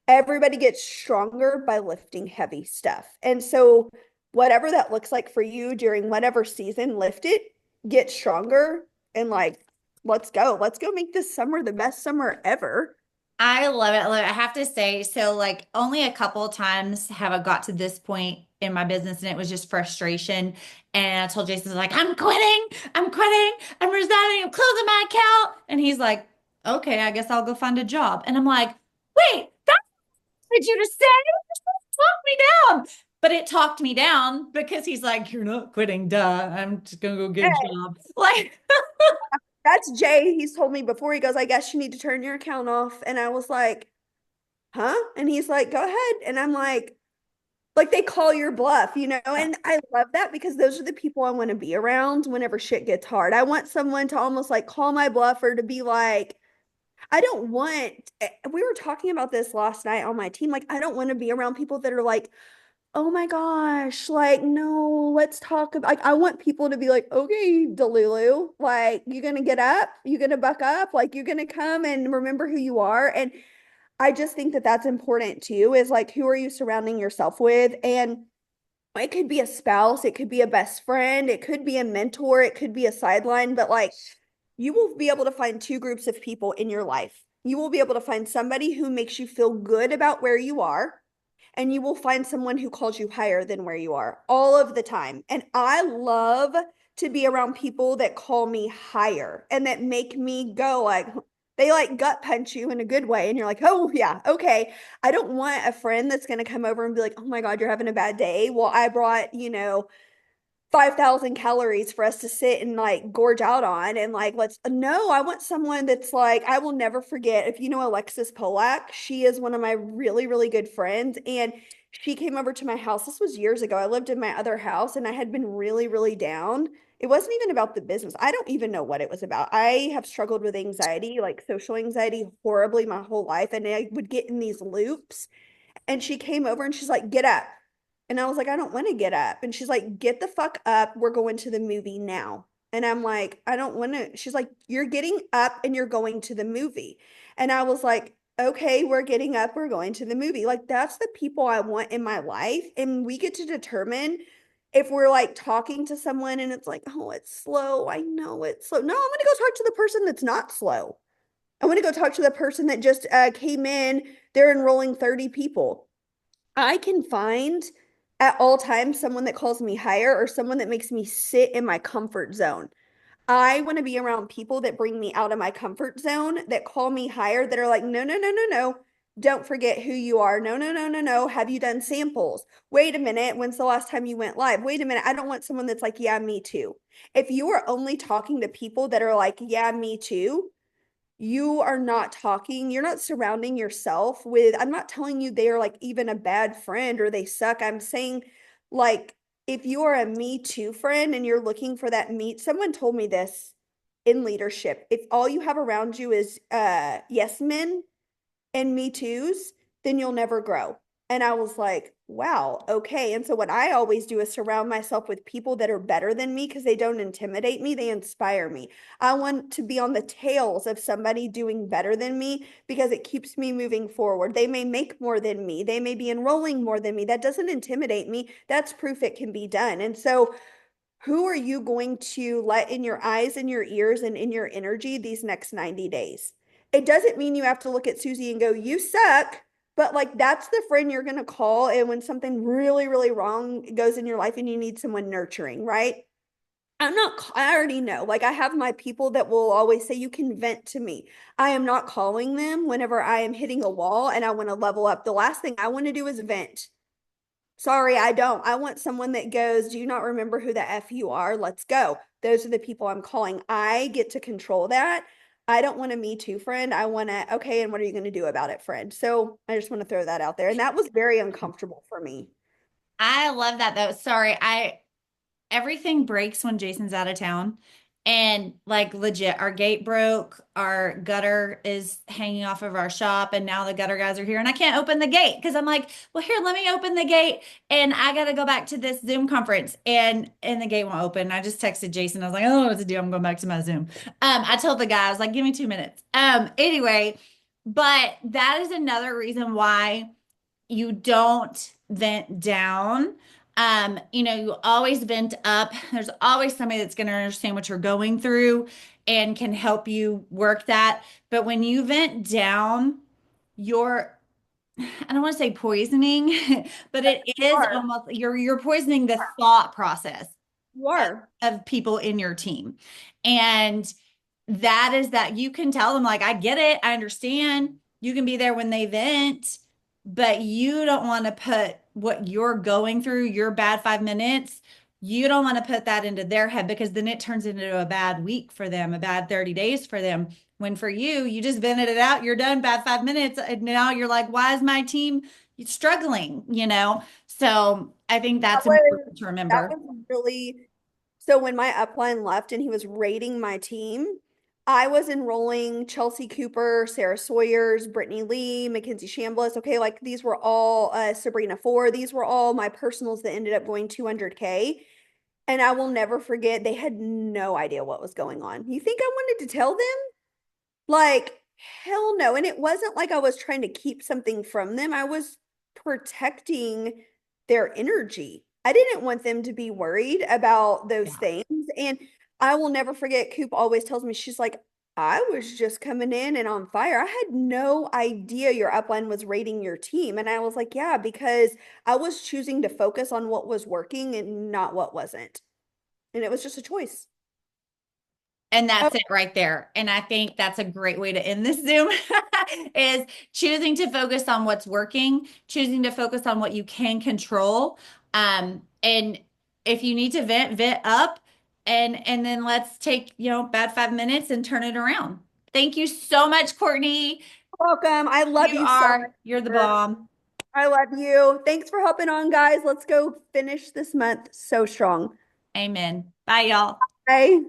Everybody gets stronger by lifting heavy stuff. And so, whatever that looks like for you during whatever season, lift it, get stronger, and like, let's go. Let's go make this summer the best summer ever. I love it. I love it. I have to say, so like only a couple of times have I got to this point in my business and it was just frustration. And I told Jason, like, I'm quitting, I'm resigning, I'm closing my account. And he's like, okay, I guess I'll go find a job. And I'm like, wait, that's what you just said. You're supposed to talk me down. But it talked me down because he's like, you're not quitting, duh. I'm just gonna go get a Hey, job. Like, that's Jay. He's told me before. He goes, I guess you need to turn your account off. And I was like, huh? And he's like, go ahead. And I'm like they call your bluff. And I love that because those are the people I want to be around whenever shit gets hard. I want someone to almost like call my bluff or to be like, I don't want, we were talking about this last night on my team. Like, I don't want to be around people that are like, oh my gosh, like, no, let's talk about, like, I want people to be like, okay, Delulu, like, you gonna get up? You gonna buck up? Like, you gonna come and remember who you are? And I just think that that's important too, is like, who are you surrounding yourself with? And it could be a spouse, it could be a best friend, it could be a mentor, it could be a sideline, but like you will be able to find two groups of people in your life. You will be able to find somebody who makes you feel good about where you are, and you will find someone who calls you higher than where you are all of the time. And I love to be around people that call me higher and that make me go like, they like gut punch you in a good way. And you're like, oh, yeah, okay. I don't want a friend that's going to come over and be like, oh my God, you're having a bad day. Well, I brought, 5,000 calories for us to sit and like gorge out on. And like, let's, no, I want someone that's like, I will never forget. If you know Alexis Polak, she is one of my really, really good friends. And she came over to my house. This was years ago. I lived in my other house and I had been really, really down. It wasn't even about the business. I don't even know what it was about. I have struggled with anxiety, like social anxiety, horribly my whole life. And I would get in these loops. And she came over and she's like, get up. And I was like, I don't want to get up. And she's like, get the fuck up. We're going to the movie now. And I'm like, I don't want to. She's like, you're getting up and you're going to the movie. And I was like, okay, we're getting up. We're going to the movie. Like, that's the people I want in my life. And we get to determine if we're like talking to someone and it's like, oh, it's slow. I know it's slow. No, I'm going to go talk to the person that's not slow. I want to go talk to the person that just came in. They're enrolling 30 people. I can find at all times someone that calls me higher or someone that makes me sit in my comfort zone. I want to be around people that bring me out of my comfort zone, that call me higher, that are like, no, no, no, no, no. Don't forget who you are. No, no, no, no, no. Have you done samples? Wait a minute. When's the last time you went live? Wait a minute. I don't want someone that's like, yeah, me too. If you are only talking to people that are like, yeah, me too, you are not talking, you're not surrounding yourself with, I'm not telling you they are like even a bad friend or they suck. I'm saying like if you are a me too friend and you're looking for that meet, someone told me this in leadership. If all you have around you is yes men and me too's, then you'll never grow. And I was like, wow, okay. And so what I always do is surround myself with people that are better than me because they don't intimidate me, they inspire me. I want to be on the tails of somebody doing better than me because it keeps me moving forward. They may make more than me, they may be enrolling more than me. That doesn't intimidate me. That's proof it can be done. And so who are you going to let in your eyes and your ears and in your energy these next 90 days? It doesn't mean you have to look at Susie and go, you suck. But like that's the friend you're going to call. And when something really, really wrong goes in your life and you need someone nurturing, right? I already know. Like I have my people that will always say, you can vent to me. I am not calling them whenever I am hitting a wall and I want to level up. The last thing I want to do is vent. Sorry, I don't. I want someone that goes, do you not remember who the F you are? Let's go. Those are the people I'm calling. I get to control that. I don't want a me too friend. I want to, okay, and what are you going to do about it, friend? So I just want to throw that out there. And that was very uncomfortable for me. I love that though. Sorry, I everything breaks when Jason's out of town. And like legit, our gate broke, our gutter is hanging off of our shop, and now the gutter guys are here, and I can't open the gate because I'm like, well, here, let me open the gate, and I got to go back to this Zoom conference, and the gate won't open. I just texted Jason. I was like, I don't know what to do. I'm going back to my Zoom. I told the guy, I was like, give me 2 minutes. Anyway, but that is another reason why you don't vent down. You always vent up. There's always somebody that's going to understand what you're going through and can help you work that. But when you vent down, you're, I don't want to say poisoning, but it You is are. almost you're poisoning the thought process You are. of people in your team. And that is that you can tell them, like, I get it, I understand. You can be there when they vent, but you don't want to put what you're going through, your bad 5 minutes, you don't want to put that into their head because then it turns into a bad week for them, a bad 30 days for them. When for you, you just vented it out, you're done, bad 5 minutes. And now you're like, why is my team struggling? So I think That that's was important to that remember. was really so when my upline left and he was rating my team, I was enrolling Chelsea Cooper, Sarah Sawyers, Brittany Lee, Mackenzie Chambliss. Okay, like these were all Sabrina Four. These were all my personals that ended up going 200K. And I will never forget, they had no idea what was going on. You think I wanted to tell them? Like, hell no. And it wasn't like I was trying to keep something from them. I was protecting their energy. I didn't want them to be worried about those Yeah. things. And I will never forget, Coop always tells me, she's like, I was just coming in and on fire. I had no idea your upline was rating your team. And I was like, yeah, because I was choosing to focus on what was working and not what wasn't. And it was just a choice. And Oh, that's it right there. And I think that's a great way to end this Zoom is choosing to focus on what's working, choosing to focus on what you can control. And if you need to vent, vent up and then let's take, bad 5 minutes and turn it around. Thank you so much, Kourtney. welcome. I love you so much. You're the Amber. bomb. I love you. Thanks for helping on, guys. Let's go finish this month so strong. Amen. Bye, y'all. Bye.